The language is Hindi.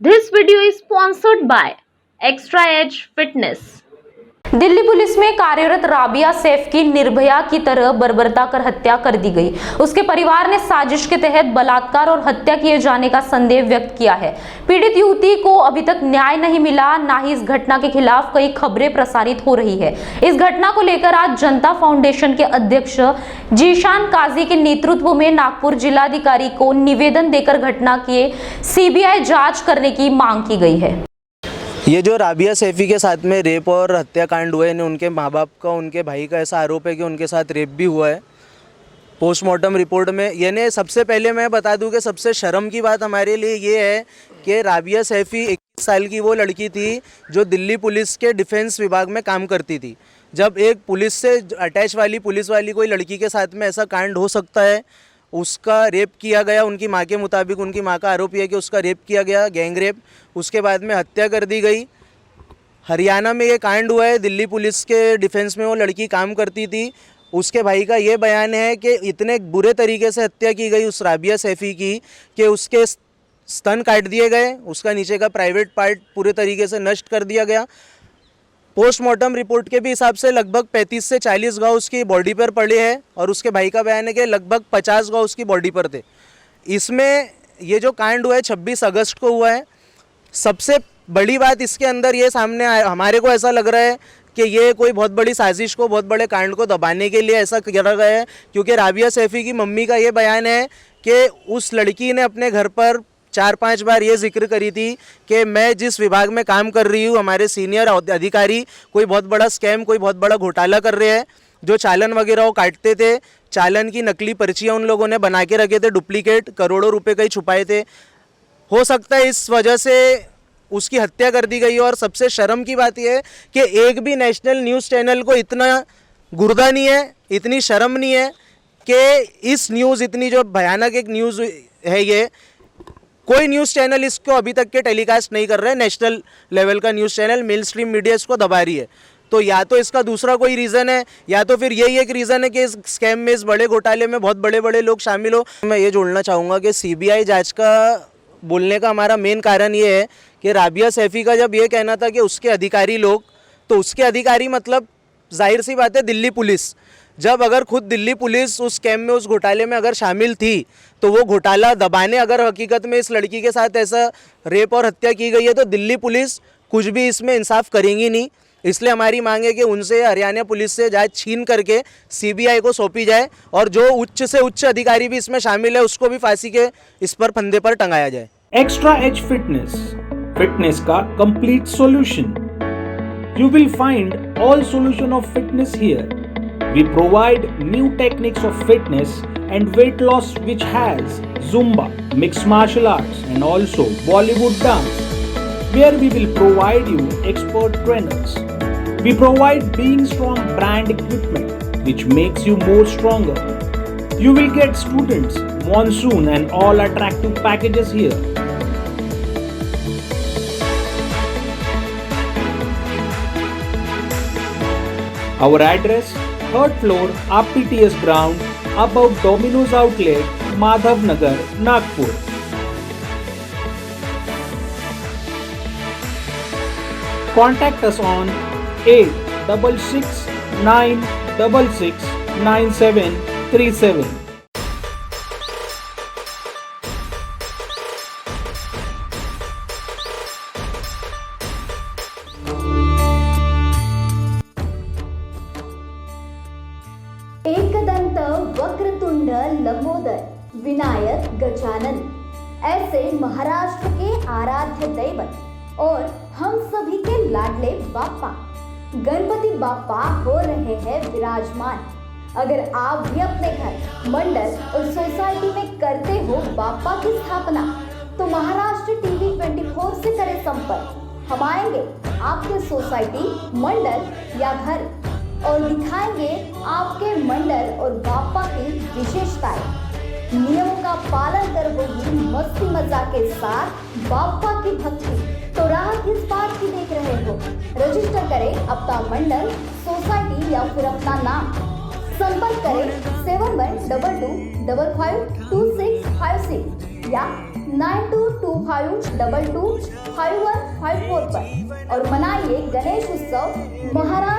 This video is sponsored by Extra Edge Fitness. Delhi police में कार्यरत राबिया सैफ की निर्भया की तरह बर्बरता कर हत्या कर दी गई। उसके परिवार ने साजिश के तहत बलात्कार और हत्या किए जाने का संदेह व्यक्त किया है। पीड़ित युवती को अभी तक न्याय नहीं मिला, ना ही इस घटना के खिलाफ कई खबरें प्रसारित हो रही है। इस घटना को लेकर आज जनता फाउंडेशन के अध्यक्ष जीशान काजी के नेतृत्व में नागपुर जिलाधिकारी को निवेदन देकर घटना की सीबीआई जांच करने की मांग की गई है। ये जो राबिया सैफी के साथ में रेप और हत्याकांड हुए हैं, उनके माँ बाप का, उनके भाई का ऐसा आरोप है कि उनके साथ रेप भी हुआ है। पोस्टमार्टम रिपोर्ट में यानी सबसे पहले मैं बता दूं कि सबसे शर्म की बात हमारे लिए ये है कि राबिया सैफी 21 साल की वो लड़की थी जो दिल्ली पुलिस के डिफेंस विभाग में काम करती थी। जब एक पुलिस से अटैच वाली पुलिस वाली कोई लड़की के साथ में ऐसा कांड हो सकता है, उसका रेप किया गया, उनकी माँ के मुताबिक उनकी माँ का आरोप है कि उसका रेप किया गया, गैंग रेप, उसके बाद में हत्या कर दी गई। हरियाणा में ये कांड हुआ है, दिल्ली पुलिस के डिफेंस में वो लड़की काम करती थी। उसके भाई का ये बयान है कि इतने बुरे तरीके से हत्या की गई उस राबिया सैफी की कि उसके स्तन काट दिए गए, उसका नीचे का प्राइवेट पार्ट पूरे तरीके से नष्ट कर दिया गया। पोस्टमार्टम रिपोर्ट के भी हिसाब से लगभग 35 से 40 घाव उसकी बॉडी पर पड़े हैं और उसके भाई का बयान है कि लगभग 50 घाव उसकी बॉडी पर थे। इसमें ये जो कांड हुआ है 26 अगस्त को हुआ है। सबसे बड़ी बात इसके अंदर ये सामने आया, हमारे को ऐसा लग रहा है कि ये कोई बहुत बड़ी साजिश को, बहुत बड़े कांड को दबाने के लिए ऐसा किया गया है, क्योंकि राबिया सैफी की मम्मी का ये बयान है कि उस लड़की ने अपने घर पर 4-5 बार ये जिक्र करी थी कि मैं जिस विभाग में काम कर रही हूँ, हमारे सीनियर अधिकारी कोई बहुत बड़ा स्कैम, कोई बहुत बड़ा घोटाला कर रहे हैं। जो चालन वगैरह वो काटते थे, चालन की नकली पर्चियाँ उन लोगों ने बना के रखे थे, डुप्लीकेट करोड़ों रुपए कहीं छुपाए थे। हो सकता है इस वजह से उसकी हत्या कर दी गई। और सबसे शर्म की बात यह है कि एक भी नेशनल न्यूज़ चैनल को इतना गुर्दा नहीं है, इतनी शर्म नहीं है कि इस न्यूज़, इतनी जो भयानक एक न्यूज़ है ये, कोई न्यूज़ चैनल इसको अभी तक के टेलीकास्ट नहीं कर रहे हैं। नेशनल लेवल का news channel, main stream media इसको दबा रही है। तो या तो इसका दूसरा कोई रीज़न है, या तो फिर यही एक रीज़न है कि इस स्कैम में, इस बड़े घोटाले में बहुत बड़े बड़े लोग शामिल हो। मैं ये जोड़ना चाहूँगा कि सीबीआई जांच का बोलने का हमारा मेन कारण ये है कि राबिया सैफी का जब ये कहना था कि उसके अधिकारी लोग, तो उसके अधिकारी मतलब जाहिर सी बात है दिल्ली पुलिस। जब अगर खुद दिल्ली पुलिस उस स्कैम में, उस घोटाले में अगर शामिल थी, तो वो घोटाला दबाने अगर हकीकत में इस लड़की के साथ ऐसा रेप और हत्या की गई है, तो दिल्ली पुलिस कुछ भी इसमें इंसाफ करेंगी नहीं। इसलिए हमारी मांग है कि उनसे, हरियाणा पुलिस से जांच छीन करके सीबीआई को सौंपी जाए और जो उच्च से उच्च अधिकारी भी इसमें शामिल है उसको भी फांसी के इस पर फंदे पर टंगाया जाए। एक्स्ट्रा एज फिटनेस का complete solution. You will find all solution of fitness here. We provide new techniques of fitness and weight loss which has Zumba, mixed martial arts and also Bollywood dance, where we will provide you expert trainers. We provide Being Strong brand equipment which makes you more stronger. You will get students, monsoon and all attractive packages here. Our address, 3rd floor, RPTS ground, above Domino's Outlet, Madhav Nagar, Nagpur. Contact us on 8669669737. Ekdant Vakratunda Lambodar Vinayak Gajanan ऐसे महाराष्ट्र के आराध्य दैवत और हम सभी के लाडले बाप्पा गणपति बाप्पा हो रहे हैं विराजमान। अगर आप भी अपने घर, मंडल और सोसाइटी में करते हो बाप्पा की स्थापना, तो महाराष्ट्र टीवी 24 से करें संपर्क। हम आएंगे आपके सोसाइटी, मंडल या घर और दिखाएंगे आपके मंडल और बाप्पा की विशेषताएं। नियमों का पालन कर होगी मस्ती मजाक के साथ बाप्पा की भक्ति। तो राह किस बात की देख रहे हो? रजिस्टर करें अपना मंडल, सोसाइटी या फिर अपना नाम। संपर्क करें 7122552656 या 9225225154 पर और मनाइए गणेश उत्सव महाराष्ट्र